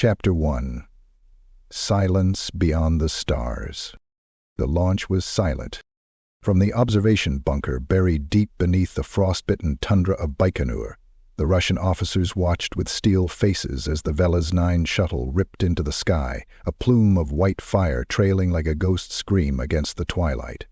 Chapter 1. Silence Beyond the Stars. The launch was silent. From the observation bunker buried deep beneath the frostbitten tundra of Baikonur, the Russian officers watched with steel faces as the Velas 9 shuttle ripped into the sky, a plume of white fire trailing like a ghost scream against the twilight.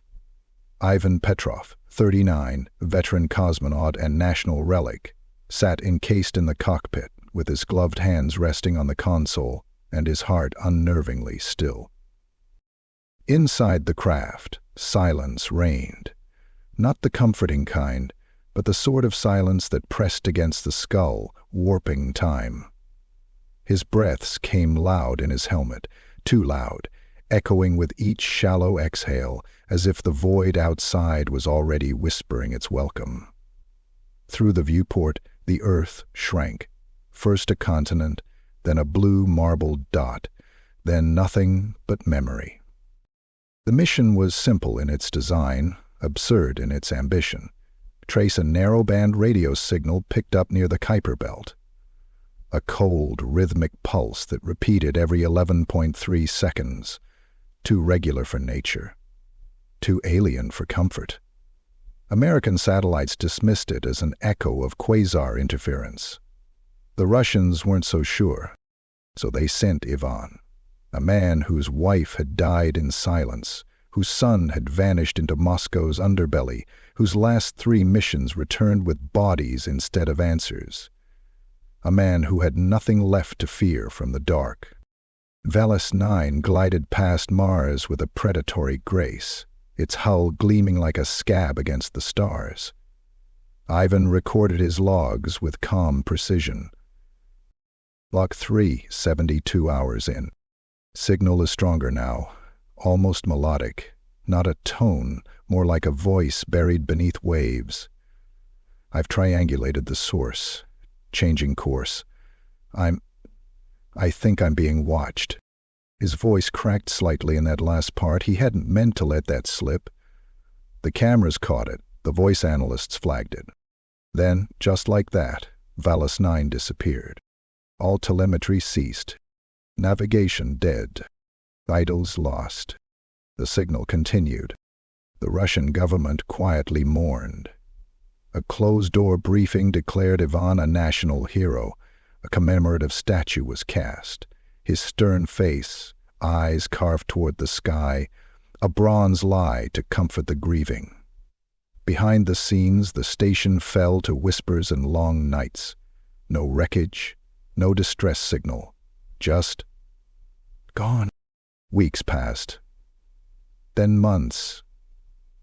Ivan Petrov, 39, veteran cosmonaut and national relic, sat encased in the cockpit, with his gloved hands resting on the console and his heart unnervingly still. Inside the craft, silence reigned. Not the comforting kind, but the sort of silence that pressed against the skull, warping time. His breaths came loud in his helmet, too loud, echoing with each shallow exhale, as if the void outside was already whispering its welcome. Through the viewport, the earth shrank, first a continent, then a blue marbled dot, then nothing but memory. The mission was simple in its design, absurd in its ambition. Trace a narrow-band radio signal picked up near the Kuiper Belt. A cold, rhythmic pulse that repeated every 11.3 seconds. Too regular for nature. Too alien for comfort. American satellites dismissed it as an echo of quasar interference. The Russians weren't so sure, so they sent Ivan, a man whose wife had died in silence, whose son had vanished into Moscow's underbelly, whose last 3 missions returned with bodies instead of answers. A man who had nothing left to fear from the dark. Velas 9 glided past Mars with a predatory grace, its hull gleaming like a scab against the stars. Ivan recorded his logs with calm precision. Log 3, 72 hours in. Signal is stronger now, almost melodic, not a tone, more like a voice buried beneath waves. I've triangulated the source, changing course. I think I'm being watched. His voice cracked slightly in that last part. He hadn't meant to let that slip. The cameras caught it, the voice analysts flagged it. Then, just like that, Velas 9 disappeared. All telemetry ceased. Navigation dead. Vitals lost. The signal continued. The Russian government quietly mourned. A closed-door briefing declared Ivan a national hero. A commemorative statue was cast. His stern face, eyes carved toward the sky, a bronze lie to comfort the grieving. Behind the scenes, the station fell to whispers and long nights. No wreckage, no distress signal, just gone. Weeks passed. Then months.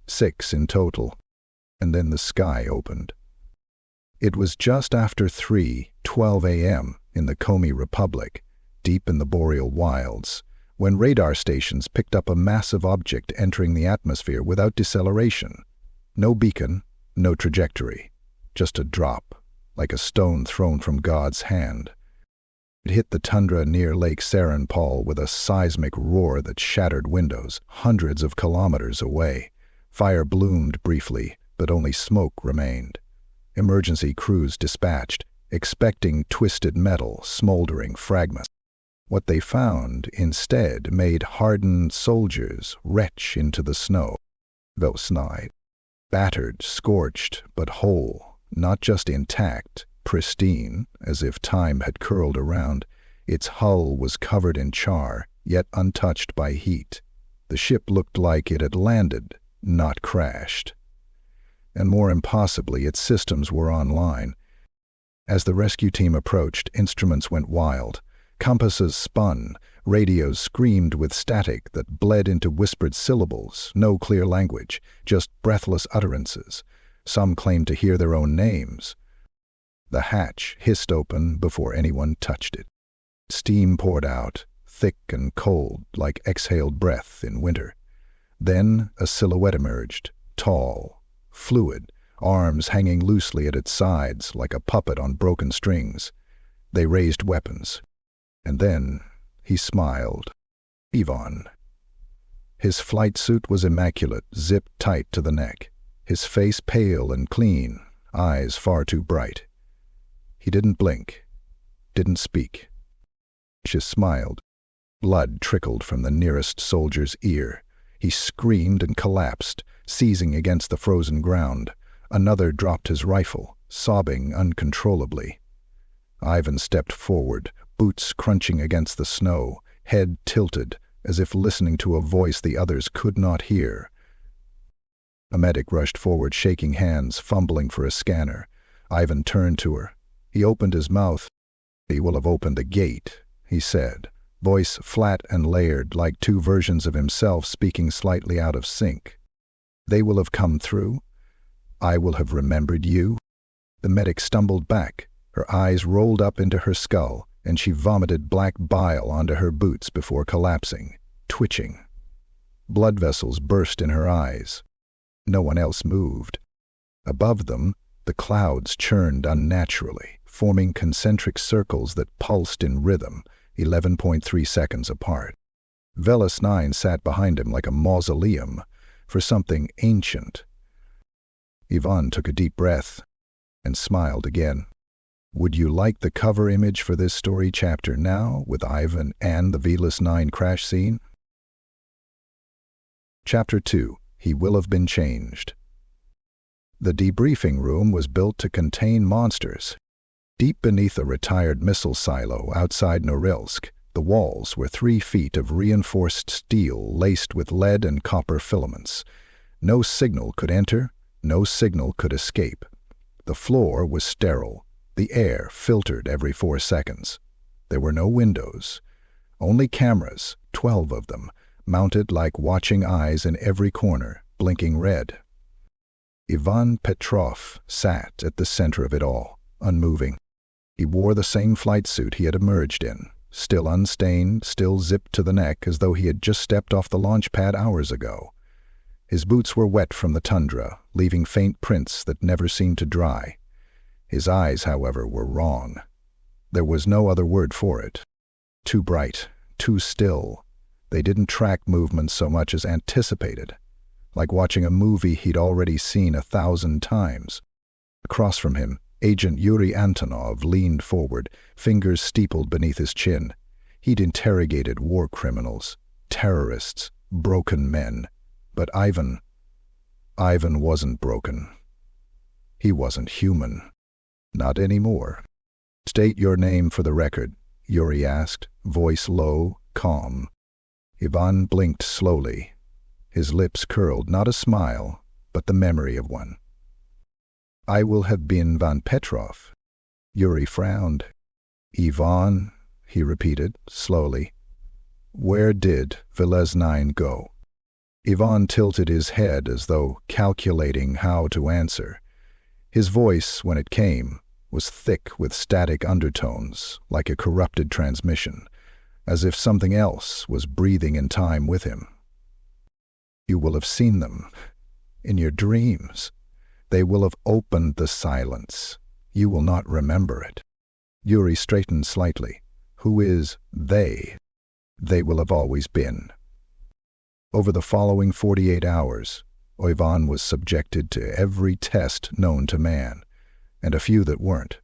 6 in total. And then the sky opened. It was just after 3:12 a.m. in the Komi Republic, deep in the boreal wilds, when radar stations picked up a massive object entering the atmosphere without deceleration. No beacon, no trajectory, just a drop, like a stone thrown from God's hand. It hit the tundra near Lake Sarenpol with a seismic roar that shattered windows, hundreds of kilometers away. Fire bloomed briefly, but only smoke remained. Emergency crews dispatched, expecting twisted metal, smoldering fragments. What they found, instead, made hardened soldiers retch into the snow. Velas 9. Battered, scorched, but whole, not just intact, pristine, as if time had curled around. Its hull was covered in char, yet untouched by heat. The ship looked like it had landed, not crashed. And more impossibly, its systems were online. As the rescue team approached, instruments went wild. Compasses spun, radios screamed with static that bled into whispered syllables, no clear language, just breathless utterances. Some claimed to hear their own names. The hatch hissed open before anyone touched it. Steam poured out, thick and cold, like exhaled breath in winter. Then a silhouette emerged, tall, fluid, arms hanging loosely at its sides like a puppet on broken strings. They raised weapons. And then he smiled. Ivan. His flight suit was immaculate, zipped tight to the neck. His face pale and clean, eyes far too bright. He didn't blink, didn't speak. She smiled. Blood trickled from the nearest soldier's ear. He screamed and collapsed, seizing against the frozen ground. Another dropped his rifle, sobbing uncontrollably. Ivan stepped forward, boots crunching against the snow, head tilted, as if listening to a voice the others could not hear. A medic rushed forward, shaking hands, fumbling for a scanner. Ivan turned to her. He opened his mouth. "He will have opened the gate," he said, voice flat and layered, like two versions of himself speaking slightly out of sync. "They will have come through. I will have remembered you." The medic stumbled back. Her eyes rolled up into her skull, and she vomited black bile onto her boots before collapsing, twitching. Blood vessels burst in her eyes. No one else moved. Above them, the clouds churned unnaturally, forming concentric circles that pulsed in rhythm, 11.3 seconds apart. Velis 9 sat behind him like a mausoleum, for something ancient. Ivan took a deep breath and smiled again. Would you like the cover image for this story chapter now, with Ivan and the Velis 9 crash scene? Chapter 2. He Will Have Been Changed. The debriefing room was built to contain monsters. Deep beneath a retired missile silo outside Norilsk, the walls were 3 feet of reinforced steel laced with lead and copper filaments. No signal could enter, no signal could escape. The floor was sterile. The air filtered every 4 seconds. There were no windows. Only cameras, 12 of them, mounted like watching eyes in every corner, blinking red. Ivan Petrov sat at the center of it all, unmoving. He wore the same flight suit he had emerged in, still unstained, still zipped to the neck as though he had just stepped off the launch pad hours ago. His boots were wet from the tundra, leaving faint prints that never seemed to dry. His eyes, however, were wrong. There was no other word for it. Too bright, too still. They didn't track movements so much as anticipated, like watching a movie he'd already seen 1,000 times. Across from him, Agent Yuri Antonov leaned forward, fingers steepled beneath his chin. He'd interrogated war criminals, terrorists, broken men. But Ivan wasn't broken. He wasn't human. Not anymore. "State your name for the record," Yuri asked, voice low, calm. Ivan blinked slowly. His lips curled, not a smile, but the memory of one. "I will have been Ivan Petrov." Yuri frowned. "Ivan," he repeated, slowly. "Where did Velis 9 go?" Ivan tilted his head as though calculating how to answer. His voice, when it came, was thick with static undertones, like a corrupted transmission, as if something else was breathing in time with him. "You will have seen them. In your dreams. They will have opened the silence. You will not remember it." Yuri straightened slightly. "Who is they?" "They will have always been." Over the following 48 hours, Ivan was subjected to every test known to man, and a few that weren't.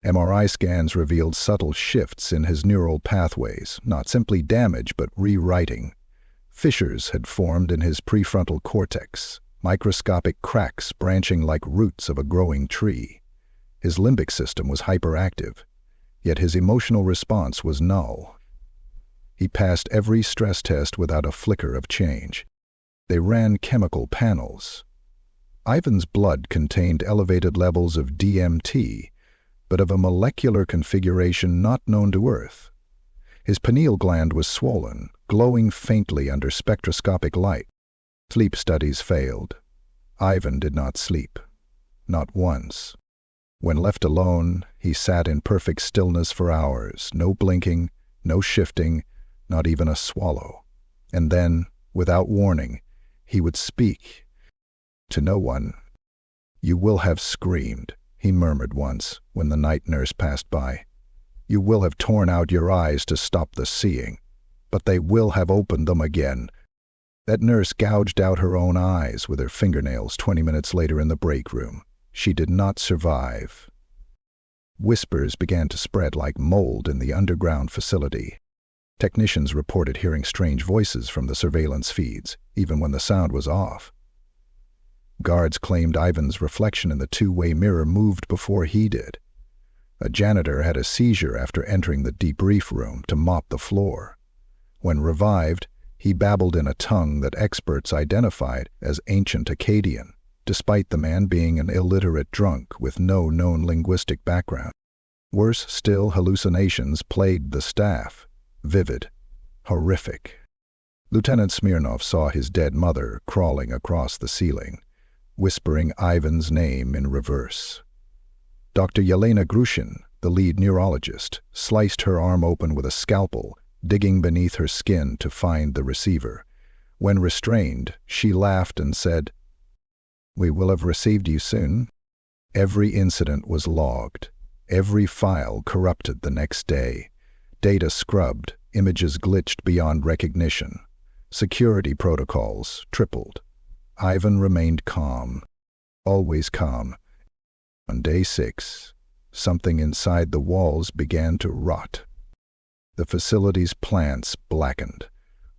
MRI scans revealed subtle shifts in his neural pathways, not simply damage but rewriting. Fissures had formed in his prefrontal cortex, microscopic cracks branching like roots of a growing tree. His limbic system was hyperactive, yet his emotional response was null. He passed every stress test without a flicker of change. They ran chemical panels. Ivan's blood contained elevated levels of DMT, but of a molecular configuration not known to Earth. His pineal gland was swollen, glowing faintly under spectroscopic light. Sleep studies failed. Ivan did not sleep. Not once. When left alone, he sat in perfect stillness for hours, no blinking, no shifting, not even a swallow. And then, without warning, he would speak. To no one. "You will have screamed," he murmured once, when the night nurse passed by. "You will have torn out your eyes to stop the seeing, but they will have opened them again." That nurse gouged out her own eyes with her fingernails 20 minutes later in the break room. She did not survive. Whispers began to spread like mold in the underground facility. Technicians reported hearing strange voices from the surveillance feeds, even when the sound was off. Guards claimed Ivan's reflection in the two-way mirror moved before he did. A janitor had a seizure after entering the debrief room to mop the floor. When revived, he babbled in a tongue that experts identified as ancient Akkadian, despite the man being an illiterate drunk with no known linguistic background. Worse still, hallucinations plagued the staff. Vivid, horrific. Lieutenant Smirnov saw his dead mother crawling across the ceiling, whispering Ivan's name in reverse. Dr. Yelena Grushin, the lead neurologist, sliced her arm open with a scalpel, digging beneath her skin to find the receiver. When restrained, she laughed and said, "We will have received you soon." Every incident was logged. Every file corrupted the next day. Data scrubbed, images glitched beyond recognition. Security protocols tripled. Ivan remained calm, always calm. On day 6, something inside the walls began to rot. The facility's plants blackened.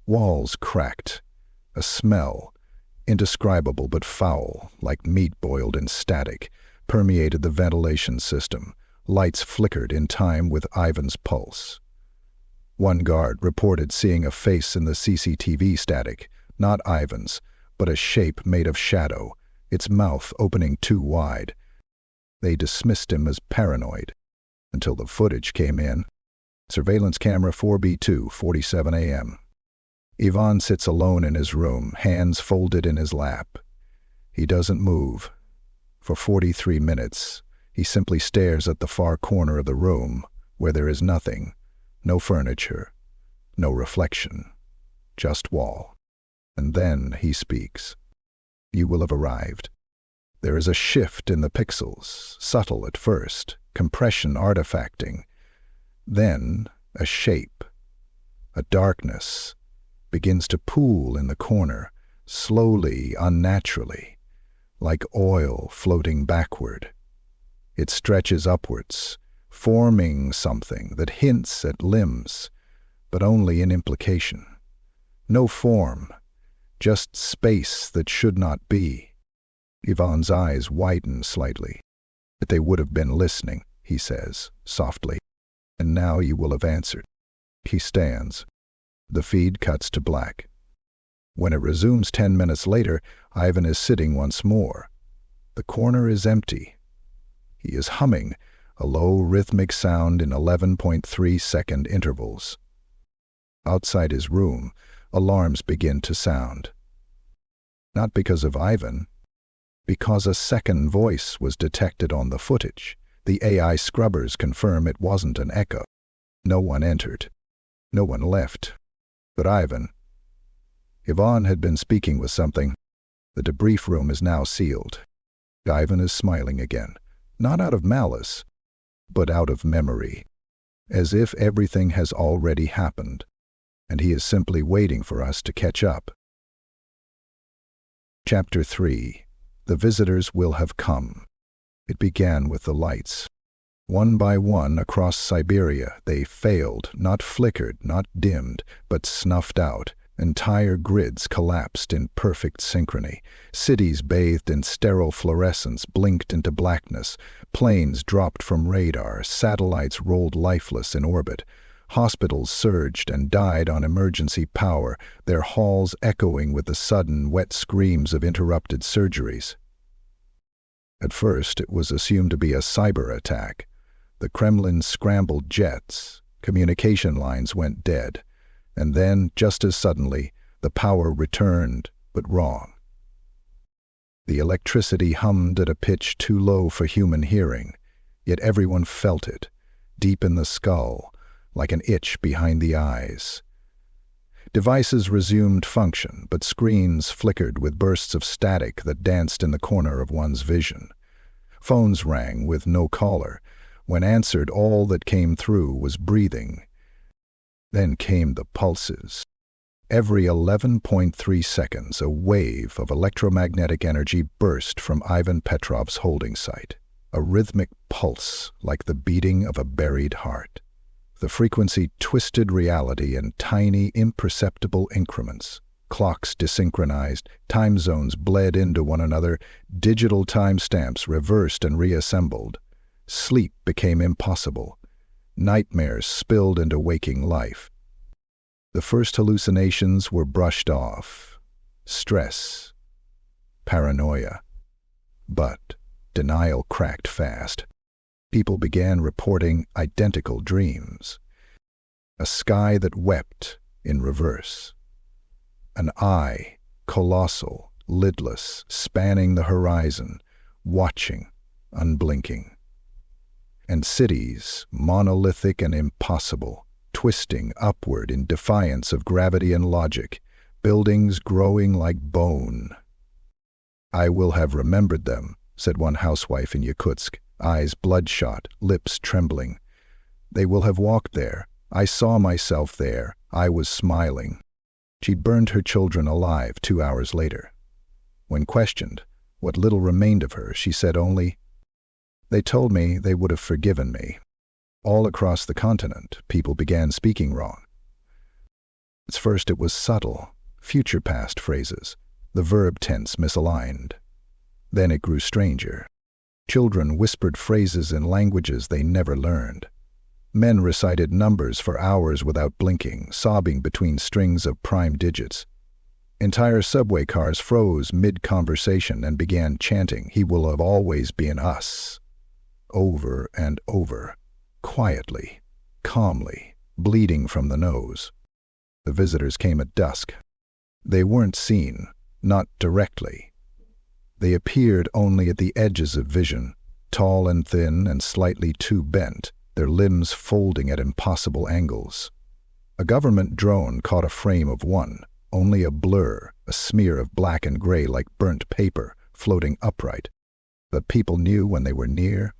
Walls cracked. A smell, indescribable but foul, like meat boiled in static, permeated the ventilation system. Lights flickered in time with Ivan's pulse. One guard reported seeing a face in the CCTV static, not Ivan's, but a shape made of shadow, its mouth opening too wide. They dismissed him as paranoid, until the footage came in. Surveillance camera 4B2, 47 a.m. Ivan sits alone in his room, hands folded in his lap. He doesn't move. For 43 minutes, he simply stares at the far corner of the room, where there is nothing, no furniture, no reflection, just wall. And then he speaks. You will have arrived. There is a shift in the pixels, subtle at first, compression artifacting. Then a shape, a darkness, begins to pool in the corner, slowly, unnaturally, like oil floating backward. It stretches upwards, forming something that hints at limbs, but only in implication. No form, just space that should not be. Ivan's eyes widen slightly. But they would have been listening, he says, softly. And now you will have answered. He stands. The feed cuts to black. When it resumes 10 minutes later, Ivan is sitting once more. The corner is empty. He is humming, a low rhythmic sound in 11.3-second intervals. Outside his room, alarms begin to sound. Not because of Ivan, because a second voice was detected on the footage. The AI scrubbers confirm it wasn't an echo. No one entered. No one left. But Ivan had been speaking with something. The debrief room is now sealed. Ivan is smiling again, not out of malice, but out of memory, as if everything has already happened, and he is simply waiting for us to catch up. Chapter 3. The visitors will have come. It began with the lights. One by one across Siberia they failed, not flickered, not dimmed, but snuffed out. Entire grids collapsed in perfect synchrony. Cities bathed in sterile fluorescence blinked into blackness. Planes dropped from radar. Satellites rolled lifeless in orbit. Hospitals surged and died on emergency power, their halls echoing with the sudden, wet screams of interrupted surgeries. At first, it was assumed to be a cyber attack. The Kremlin scrambled jets. Communication lines went dead. And then, just as suddenly, the power returned, but wrong. The electricity hummed at a pitch too low for human hearing, yet everyone felt it, deep in the skull, like an itch behind the eyes. Devices resumed function, but screens flickered with bursts of static that danced in the corner of one's vision. Phones rang with no caller. When answered, all that came through was breathing. Then came the pulses. Every 11.3 seconds, a wave of electromagnetic energy burst from Ivan Petrov's holding site. a rhythmic pulse like the beating of a buried heart. The frequency twisted reality in tiny, imperceptible increments. Clocks desynchronized, time zones bled into one another, digital timestamps reversed and reassembled. Sleep became impossible. Nightmares spilled into waking life. The first hallucinations were brushed off. Stress, paranoia. But denial cracked fast. People began reporting identical dreams. A sky that wept in reverse. An eye, colossal, lidless, spanning the horizon, watching, unblinking. And cities, monolithic and impossible, twisting upward in defiance of gravity and logic, buildings growing like bone. "I will have remembered them," said one housewife in Yakutsk, eyes bloodshot, lips trembling. "They will have walked there. I saw myself there. I was smiling." She burned her children alive 2 hours later. When questioned what little remained of her, she said only, "They told me they would have forgiven me." All across the continent, people began speaking wrong. At first it was subtle, future past phrases, the verb tense misaligned. Then it grew stranger. Children whispered phrases in languages they never learned. Men recited numbers for hours without blinking, sobbing between strings of prime digits. Entire subway cars froze mid-conversation and began chanting, "He will have always been us," over and over, quietly, calmly, bleeding from the nose. The visitors came at dusk. They weren't seen, not directly. They appeared only at the edges of vision, tall and thin and slightly too bent, their limbs folding at impossible angles. A government drone caught a frame of one, only a blur, a smear of black and gray like burnt paper, floating upright. But people knew when they were near.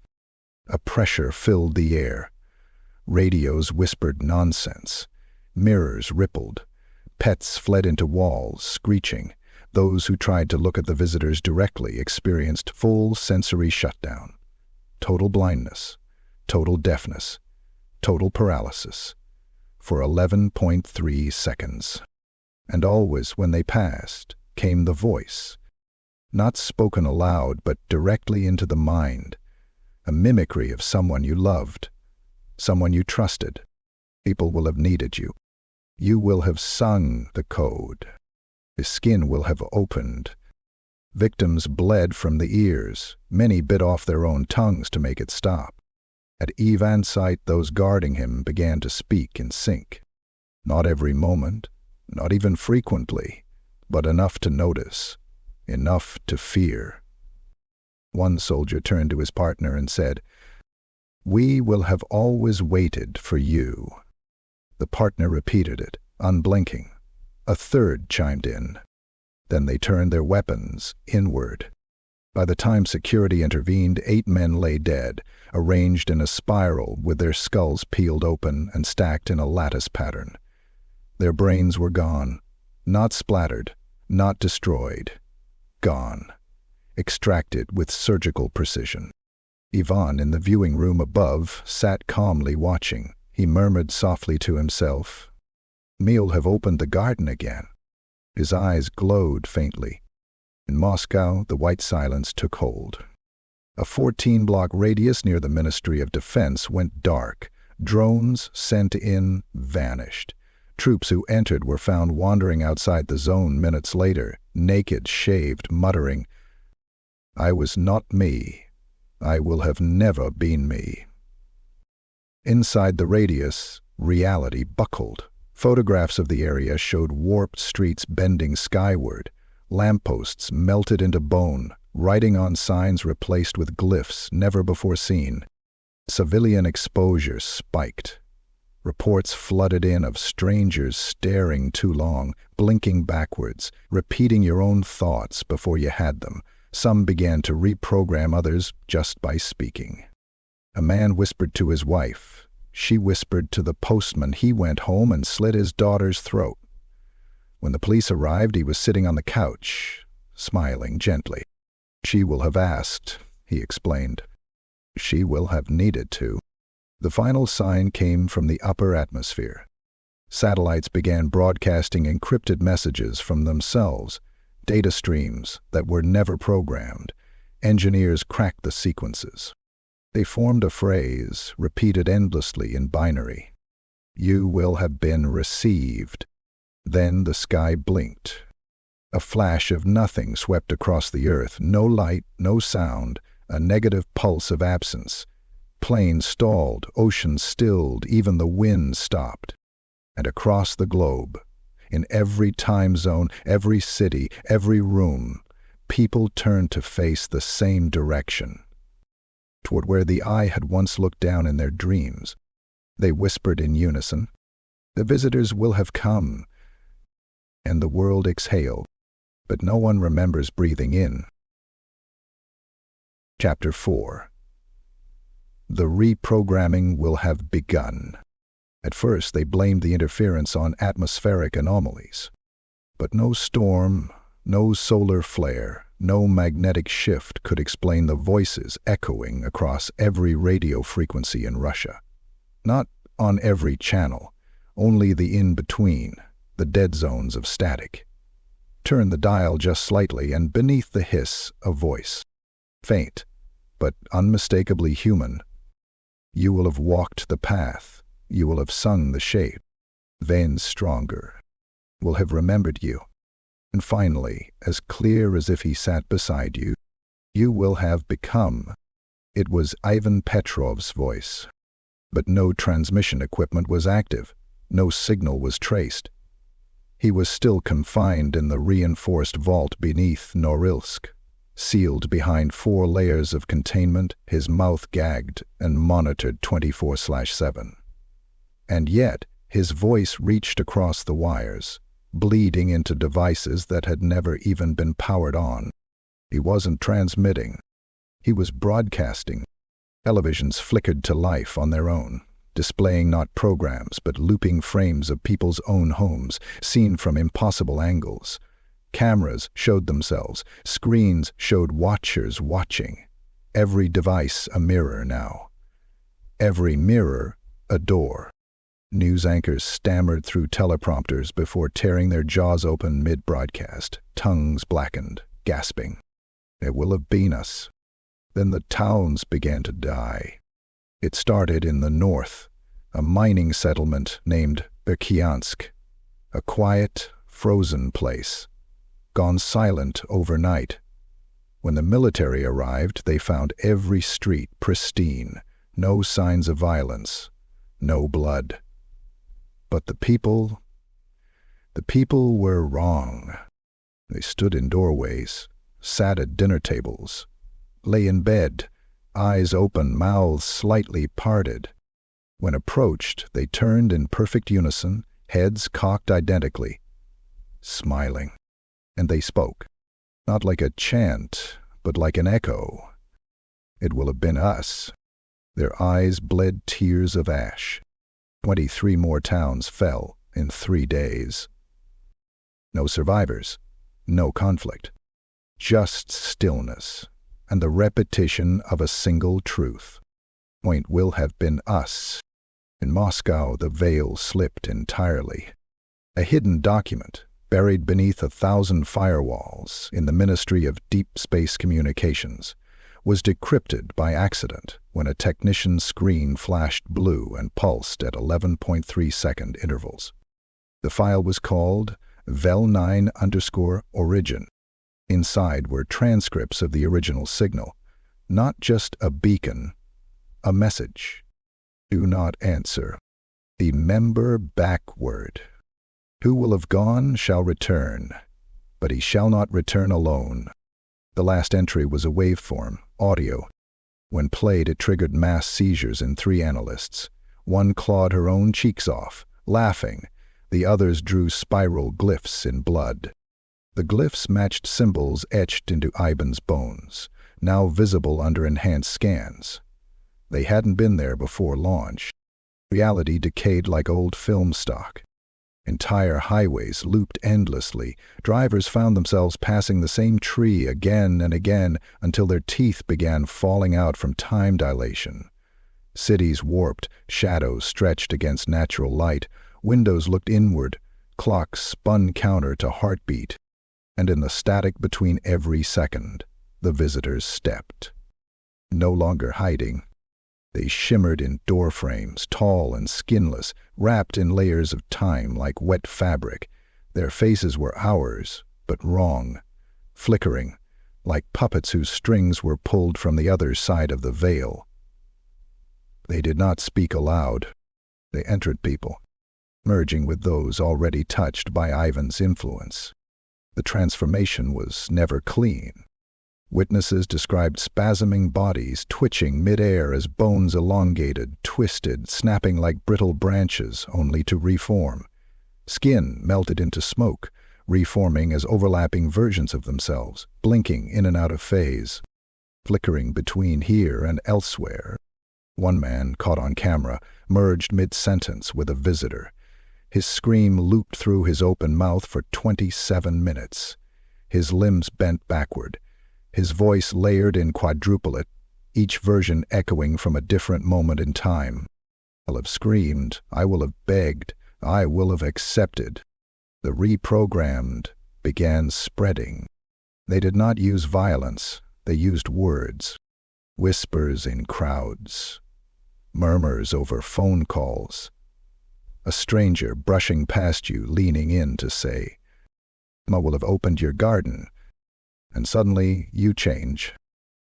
A pressure filled the air. Radios whispered nonsense. Mirrors rippled. Pets fled into walls, screeching. Those who tried to look at the visitors directly experienced full sensory shutdown. Total blindness. Total deafness, total paralysis, for 11.3 seconds. And always when they passed came the voice, not spoken aloud but directly into the mind, a mimicry of someone you loved, someone you trusted. People will have needed you. You will have sung the code. The skin will have opened. Victims bled from the ears. Many bit off their own tongues to make it stop. At Ivan's sight, those guarding him began to speak in sync. Not every moment, not even frequently, but enough to notice, enough to fear. One soldier turned to his partner and said, "We will have always waited for you." The partner repeated it, unblinking. A third chimed in. Then they turned their weapons inward. By the time security intervened, 8 men lay dead, arranged in a spiral with their skulls peeled open and stacked in a lattice pattern. Their brains were gone, not splattered, not destroyed, gone, extracted with surgical precision. Ivan, in the viewing room above, sat calmly watching. He murmured softly to himself, "Me'll have opened the garden again." His eyes glowed faintly. In Moscow, the white silence took hold. A 14-block radius near the Ministry of Defense went dark. Drones sent in vanished. Troops who entered were found wandering outside the zone minutes later, naked, shaved, muttering, "I was not me. I will have never been me." Inside the radius, reality buckled. Photographs of the area showed warped streets bending skyward, lampposts melted into bone, writing on signs replaced with glyphs never before seen. Civilian exposure spiked. Reports flooded in of strangers staring too long, blinking backwards, repeating your own thoughts before you had them. Some began to reprogram others just by speaking. A man whispered to his wife. She whispered to the postman. He went home and slit his daughter's throat. When the police arrived, he was sitting on the couch, smiling gently. "She will have asked," he explained. She will have needed to. The final sign came from the upper atmosphere. Satellites began broadcasting encrypted messages from themselves, data streams that were never programmed. Engineers cracked the sequences. They formed a phrase, repeated endlessly in binary. You will have been received. Then the sky blinked. A flash of nothing swept across the earth. No light, no sound, a negative pulse of absence. Planes stalled, oceans stilled, even the wind stopped. And across the globe, in every time zone, every city, every room, people turned to face the same direction, toward where the eye had once looked down in their dreams. They whispered in unison, "The visitors will have come." And the world exhaled, but no one remembers breathing in. Chapter 4. The reprogramming will have begun. At first they blamed the interference on atmospheric anomalies. But no storm, no solar flare, no magnetic shift could explain the voices echoing across every radio frequency in Russia. Not on every channel, only the in-between, the dead zones of static. Turn the dial just slightly, and beneath the hiss, a voice. Faint, but unmistakably human. You will have walked the path. You will have sung the shape. Veins stronger. Will have remembered you. And finally, as clear as if he sat beside you, you will have become. It was Ivan Petrov's voice. But no transmission equipment was active. No signal was traced. He was still confined in the reinforced vault beneath Norilsk, sealed behind 4 layers of containment, his mouth gagged and monitored 24/7. And yet, his voice reached across the wires, bleeding into devices that had never even been powered on. He wasn't transmitting. He was broadcasting. Televisions flickered to life on their own, displaying not programs but looping frames of people's own homes, seen from impossible angles. Cameras showed themselves. Screens showed watchers watching. Every device a mirror now. Every mirror a door. News anchors stammered through teleprompters before tearing their jaws open mid-broadcast, tongues blackened, gasping. It will have been us. Then the towns began to die. It started in the north, a mining settlement named Berkyansk, a quiet, frozen place, gone silent overnight. When the military arrived, they found every street pristine, no signs of violence, no blood. But the people were wrong. They stood in doorways, sat at dinner tables, lay in bed, eyes open, mouths slightly parted. When approached, they turned in perfect unison, heads cocked identically, smiling. And they spoke, not like a chant, but like an echo. It will have been us. Their eyes bled tears of ash. 23 more towns fell in 3 days. No survivors, no conflict, just stillness and the repetition of a single truth. Point will have been us. In Moscow, the veil slipped entirely. A hidden document, buried beneath 1,000 firewalls in the Ministry of Deep Space Communications, was decrypted by accident when a technician's screen flashed blue and pulsed at 11.3-second intervals. The file was called Vel9_origin. Inside were transcripts of the original signal, not just a beacon, a message. Do not answer. Remember backward. Who will have gone shall return, but he shall not return alone. The last entry was a waveform, audio. When played, it triggered mass seizures in 3 analysts. One clawed her own cheeks off, laughing. The others drew spiral glyphs in blood. The glyphs matched symbols etched into Ivan's bones, now visible under enhanced scans. They hadn't been there before launch. Reality decayed like old film stock. Entire highways looped endlessly. Drivers found themselves passing the same tree again and again until their teeth began falling out from time dilation. Cities warped, shadows stretched against natural light, windows looked inward, clocks spun counter to heartbeat, and in the static between every second, the visitors stepped. No longer hiding. They shimmered in doorframes, tall and skinless, wrapped in layers of time like wet fabric. Their faces were ours, but wrong, flickering, like puppets whose strings were pulled from the other side of the veil. They did not speak aloud. They entered people, merging with those already touched by Ivan's influence. The transformation was never clean. Witnesses described spasming bodies twitching mid-air as bones elongated, twisted, snapping like brittle branches, only to reform. Skin melted into smoke, reforming as overlapping versions of themselves, blinking in and out of phase, flickering between here and elsewhere. One man, caught on camera, merged mid-sentence with a visitor. His scream looped through his open mouth for 27 minutes. His limbs bent backward. His voice layered in quadruplet, each version echoing from a different moment in time. I will have screamed, I will have begged, I will have accepted. The reprogrammed began spreading. They did not use violence, they used words. Whispers in crowds. Murmurs over phone calls. A stranger brushing past you leaning in to say, I will have opened your garden. And suddenly, you change.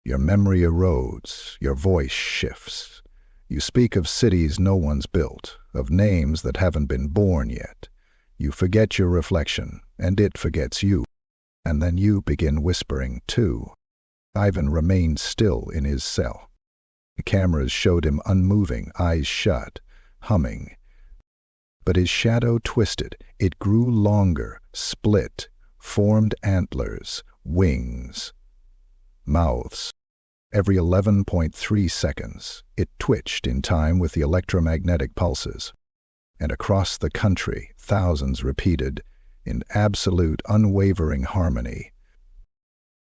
Your memory erodes, your voice shifts. You speak of cities no one's built, of names that haven't been born yet. You forget your reflection, and it forgets you. And then you begin whispering, too. Ivan remained still in his cell. The cameras showed him unmoving, eyes shut, humming. But his shadow twisted. It grew longer, split, formed antlers, wings, mouths. Every 11.3 seconds, it twitched in time with the electromagnetic pulses. And across the country, thousands repeated, in absolute, unwavering harmony.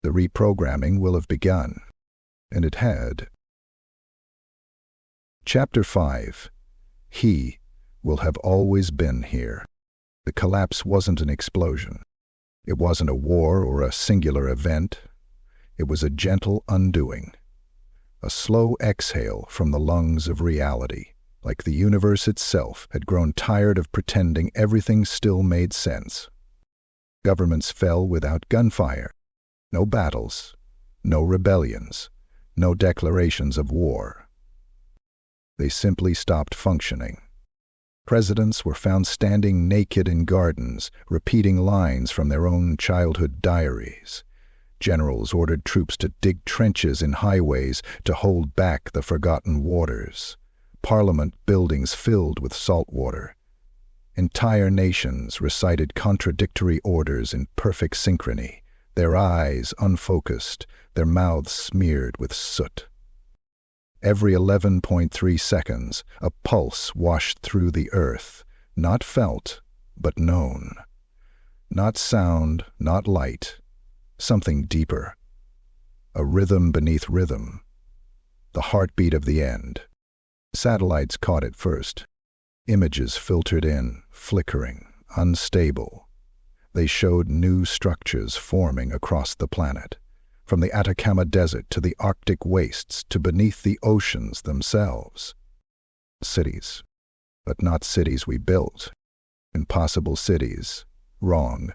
The reprogramming will have begun. And it had. Chapter 5. He will have always been here. The collapse wasn't an explosion. It wasn't a war or a singular event. It was a gentle undoing, a slow exhale from the lungs of reality, like the universe itself had grown tired of pretending everything still made sense. Governments fell without gunfire. No battles, no rebellions, no declarations of war. They simply stopped functioning. Presidents were found standing naked in gardens, repeating lines from their own childhood diaries. Generals ordered troops to dig trenches in highways to hold back the forgotten waters. Parliament buildings filled with salt water. Entire nations recited contradictory orders in perfect synchrony, their eyes unfocused, their mouths smeared with soot. Every 11.3 seconds, a pulse washed through the earth, not felt, but known. Not sound, not light, something deeper. A rhythm beneath rhythm. The heartbeat of the end. Satellites caught it first. Images filtered in, flickering, unstable. They showed new structures forming across the planet. From the Atacama Desert to the Arctic wastes to beneath the oceans themselves. Cities, but not cities we built. Impossible cities, wrong.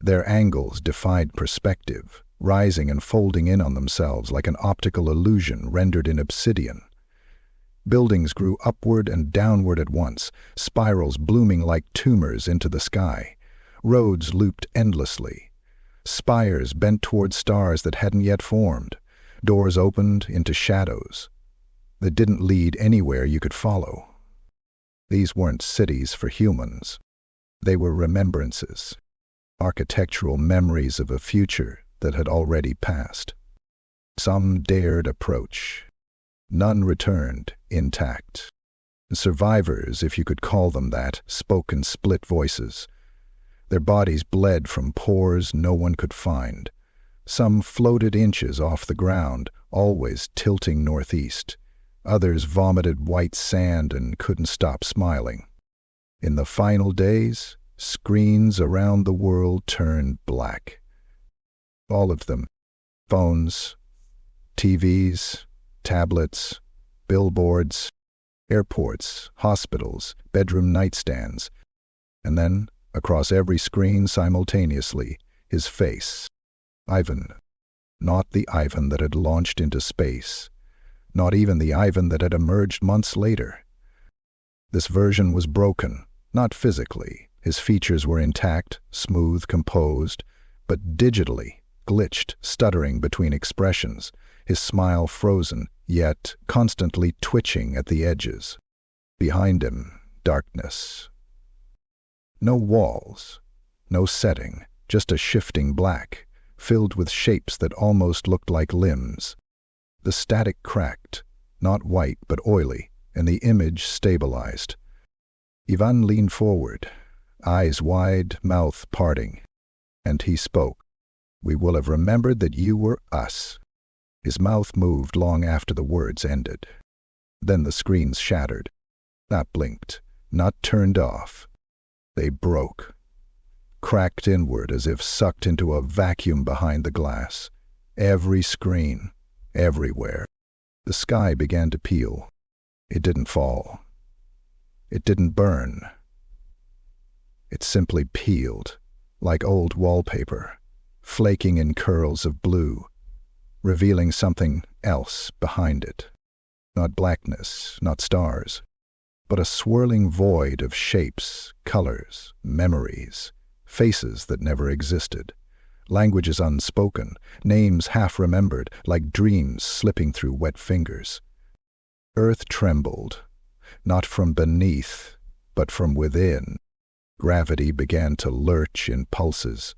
Their angles defied perspective, rising and folding in on themselves like an optical illusion rendered in obsidian. Buildings grew upward and downward at once, spirals blooming like tumors into the sky. Roads looped endlessly. Spires bent toward stars that hadn't yet formed. Doors opened into shadows that didn't lead anywhere you could follow. These weren't cities for humans. They were remembrances, architectural memories of a future that had already passed. Some dared approach. None returned intact. Survivors, if you could call them that, spoke in split voices. Their bodies bled from pores no one could find. Some floated inches off the ground, always tilting northeast. Others vomited white sand and couldn't stop smiling. In the final days, screens around the world turned black. All of them. Phones, TVs, tablets, billboards, airports, hospitals, bedroom nightstands. And then, across every screen simultaneously, his face. Ivan. Not the Ivan that had launched into space. Not even the Ivan that had emerged months later. This version was broken, not physically. His features were intact, smooth, composed, but digitally, glitched, stuttering between expressions, his smile frozen, yet constantly twitching at the edges. Behind him, darkness. No walls, no setting, just a shifting black, filled with shapes that almost looked like limbs. The static cracked, not white but oily, and the image stabilized. Ivan leaned forward, eyes wide, mouth parting, and he spoke. "We will have remembered that you were us." His mouth moved long after the words ended. Then the screens shattered. Not blinked, not turned off. They broke. Cracked inward as if sucked into a vacuum behind the glass. Every screen. Everywhere. The sky began to peel. It didn't fall. It didn't burn. It simply peeled, like old wallpaper, flaking in curls of blue, revealing something else behind it. Not blackness, not stars, but a swirling void of shapes, colors, memories, faces that never existed, languages unspoken, names half-remembered, like dreams slipping through wet fingers. Earth trembled, not from beneath, but from within. Gravity began to lurch in pulses.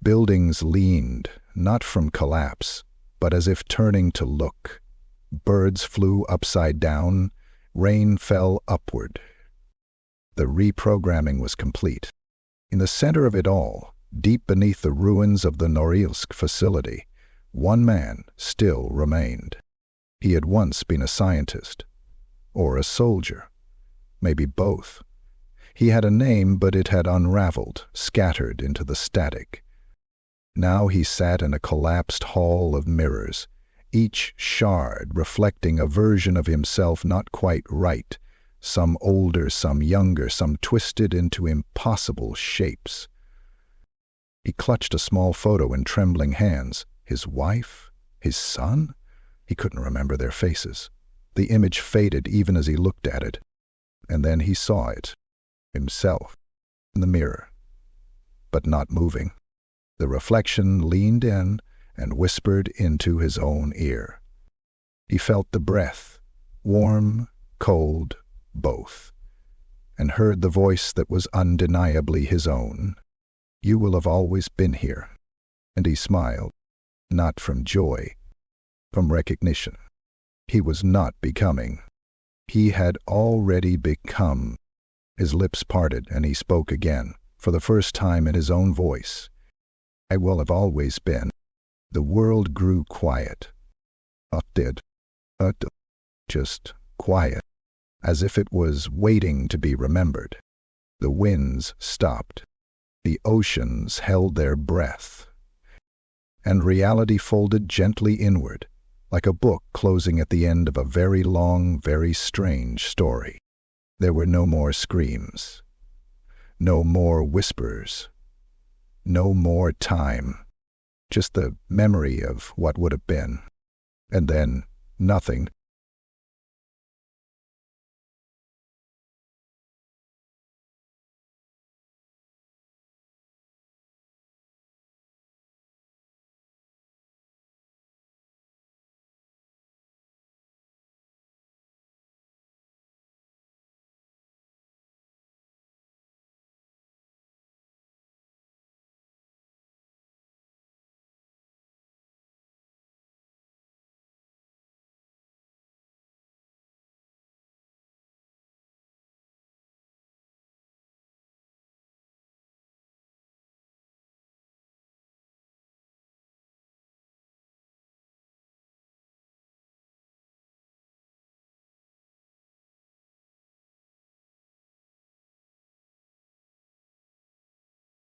Buildings leaned, not from collapse, but as if turning to look. Birds flew upside down, rain fell upward. The reprogramming was complete. In the center of it all, deep beneath the ruins of the Norilsk facility, one man still remained. He had once been a scientist, or a soldier, maybe both. He had a name, but it had unraveled, scattered into the static. Now he sat in a collapsed hall of mirrors, each shard reflecting a version of himself not quite right, some older, some younger, some twisted into impossible shapes. He clutched a small photo in trembling hands. His wife? His son? He couldn't remember their faces. The image faded even as he looked at it. And then he saw it, himself, in the mirror, but not moving. The reflection leaned in and whispered into his own ear. He felt the breath, warm, cold, both, and heard the voice that was undeniably his own. "You will have always been here." And he smiled, not from joy, from recognition. He was not becoming. He had already become. His lips parted and he spoke again, for the first time in his own voice. "I will have always been." The world grew quiet. Not dead, but just quiet, as if it was waiting to be remembered. The winds stopped. The oceans held their breath. And reality folded gently inward, like a book closing at the end of a very long, very strange story. There were no more screams. No more whispers. No more time. Just the memory of what would have been. And then nothing.